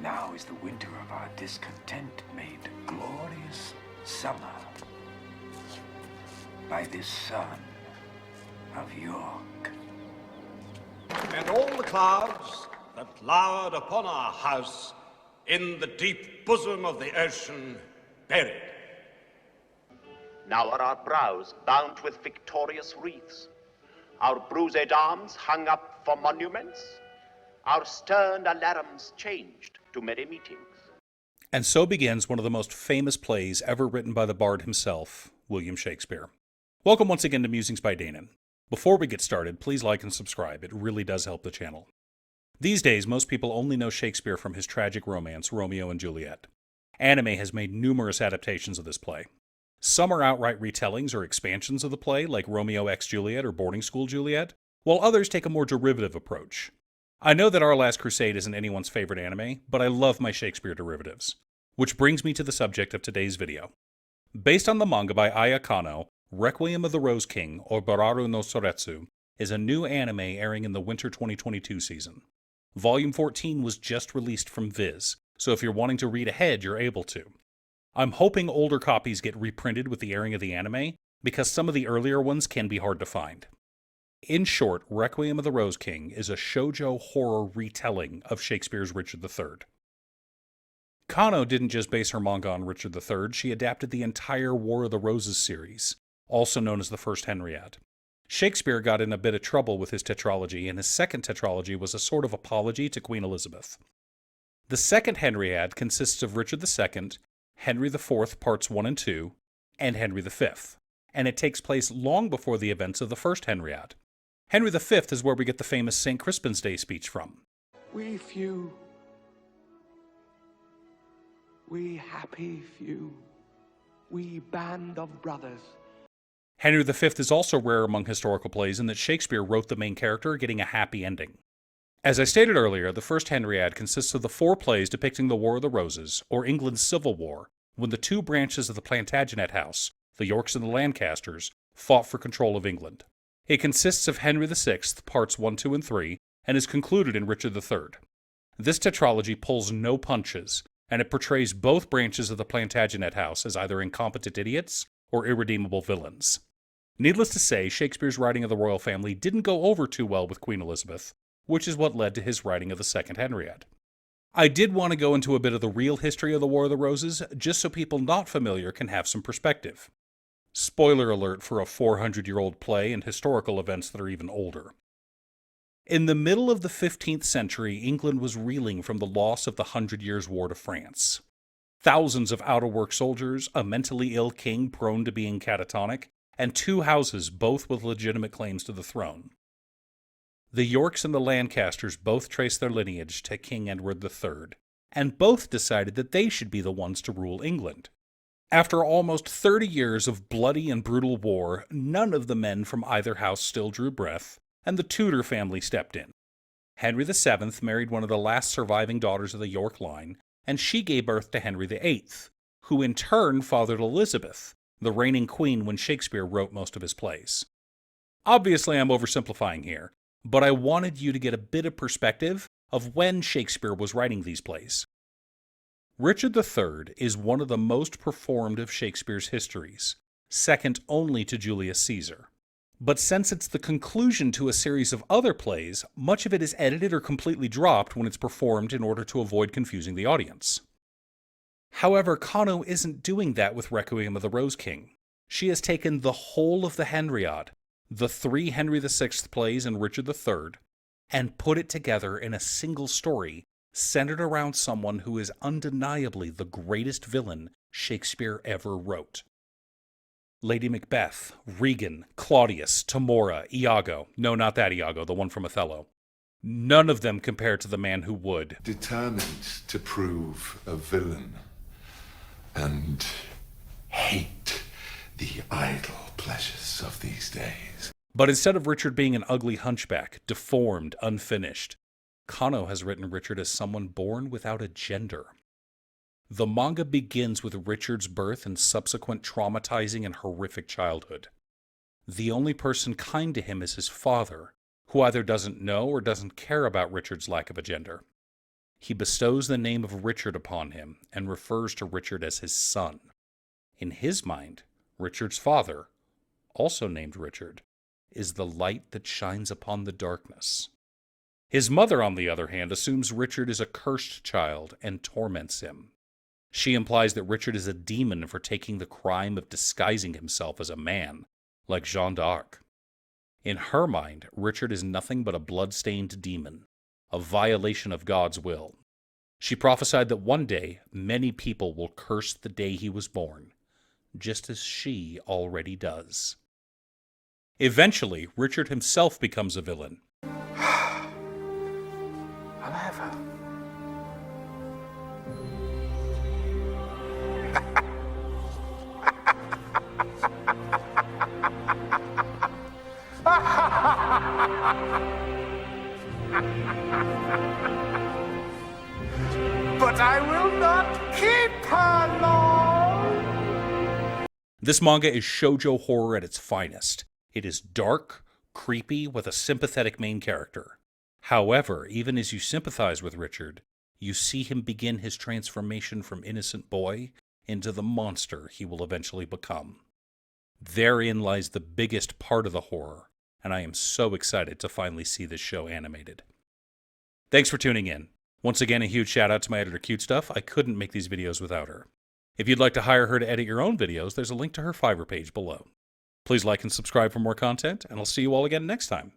Now is the winter of our discontent made glorious summer by this son of York. And all the clouds that lowered upon our house in the deep bosom of the ocean buried. Now are our brows bound with victorious wreaths, our bruised arms hung up for monuments, our stern alarums changed to merry meetings. And so begins one of the most famous plays ever written by the bard himself, William Shakespeare. Welcome once again to Musings by Danon. Before we get started, please like and subscribe. It really does help the channel. These days, most people only know Shakespeare from his tragic romance, Romeo and Juliet. Anime has made numerous adaptations of this play. Some are outright retellings or expansions of the play, like Romeo x Juliet or Boarding School Juliet, while others take a more derivative approach. I know that Our Last Crusade isn't anyone's favorite anime, but I love my Shakespeare derivatives. Which brings me to the subject of today's video. Based on the manga by Aya Kano, Requiem of the Rose King, or Baraou no Soretsu, is a new anime airing in the winter 2022 season. Volume 14 was just released from Viz, so if you're wanting to read ahead, you're able to. I'm hoping older copies get reprinted with the airing of the anime, because some of the earlier ones can be hard to find. In short, Requiem of the Rose King is a shoujo horror retelling of Shakespeare's Richard III. Kano didn't just base her manga on Richard III, she adapted the entire War of the Roses series, also known as the First Henriade. Shakespeare got in a bit of trouble with his tetralogy, and his second tetralogy was a sort of apology to Queen Elizabeth. The Second Henriade consists of Richard II, Henry IV Parts 1 and 2, and Henry V, and it takes place long before the events of the First Henriade. Henry V is where we get the famous St. Crispin's Day speech from. We few, we happy few, we band of brothers. Henry V is also rare among historical plays in that Shakespeare wrote the main character getting a happy ending. As I stated earlier, the First Henriade consists of the 4 plays depicting the War of the Roses, or England's Civil War, when the 2 branches of the Plantagenet house, the Yorks and the Lancasters, fought for control of England. It consists of Henry VI, parts 1, 2, and 3, and is concluded in Richard III. This tetralogy pulls no punches, and it portrays both branches of the Plantagenet house as either incompetent idiots or irredeemable villains. Needless to say, Shakespeare's writing of the royal family didn't go over too well with Queen Elizabeth, which is what led to his writing of the Second Henriade. I did want to go into a bit of the real history of the War of the Roses, just so people not familiar can have some perspective. Spoiler alert for a 400-year-old play and historical events that are even older. In the middle of the 15th century, England was reeling from the loss of the 100 Years' War to France. Thousands of out-of-work soldiers, a mentally ill king prone to being catatonic, and 2 houses both with legitimate claims to the throne. The Yorks and the Lancasters both traced their lineage to King Edward III, and both decided that they should be the ones to rule England. After almost 30 years of bloody and brutal war, none of the men from either house still drew breath, and the Tudor family stepped in. Henry VII married one of the last surviving daughters of the York line, and she gave birth to Henry VIII, who in turn fathered Elizabeth, the reigning queen when Shakespeare wrote most of his plays. Obviously, I'm oversimplifying here, but I wanted you to get a bit of perspective of when Shakespeare was writing these plays. Richard III is one of the most performed of Shakespeare's histories, second only to Julius Caesar. But since it's the conclusion to a series of other plays, much of it is edited or completely dropped when it's performed in order to avoid confusing the audience. However, Kano isn't doing that with Requiem of the Rose King. She has taken the whole of the Henriade, the 3 Henry VI plays and Richard III, and put it together in a single story centered around someone who is undeniably the greatest villain Shakespeare ever wrote. Lady Macbeth, Regan, Claudius, Tamora, Iago. No, not that Iago, the one from Othello. None of them compare to the man who would. Determined to prove a villain and hate the idle pleasures of these days. But instead of Richard being an ugly hunchback, deformed, unfinished, Kano has written Richard as someone born without a gender. The manga begins with Richard's birth and subsequent traumatizing and horrific childhood. The only person kind to him is his father, who either doesn't know or doesn't care about Richard's lack of a gender. he bestows the name of Richard upon him and refers to Richard as his son. In his mind, Richard's father, also named Richard, is the light that shines upon the darkness. His mother, on the other hand, assumes Richard is a cursed child and torments him. She implies that Richard is a demon for taking the crime of disguising himself as a man, like Jeanne d'Arc. In her mind, Richard is nothing but a blood-stained demon, a violation of God's will. She prophesied that one day many people will curse the day he was born, just as she already does. Eventually, Richard himself becomes a villain. I'll have her. But I will not keep her long. This manga is shoujo horror at its finest. It is dark, creepy, with a sympathetic main character. However, even as you sympathize with Richard, you see him begin his transformation from innocent boy into the monster he will eventually become. Therein lies the biggest part of the horror, and I am so excited to finally see this show animated. Thanks for tuning in. Once again, a huge shout out to my editor Cute Stuff. I couldn't make these videos without her. If you'd like to hire her to edit your own videos, there's a link to her Fiverr page below. Please like and subscribe for more content, and I'll see you all again next time.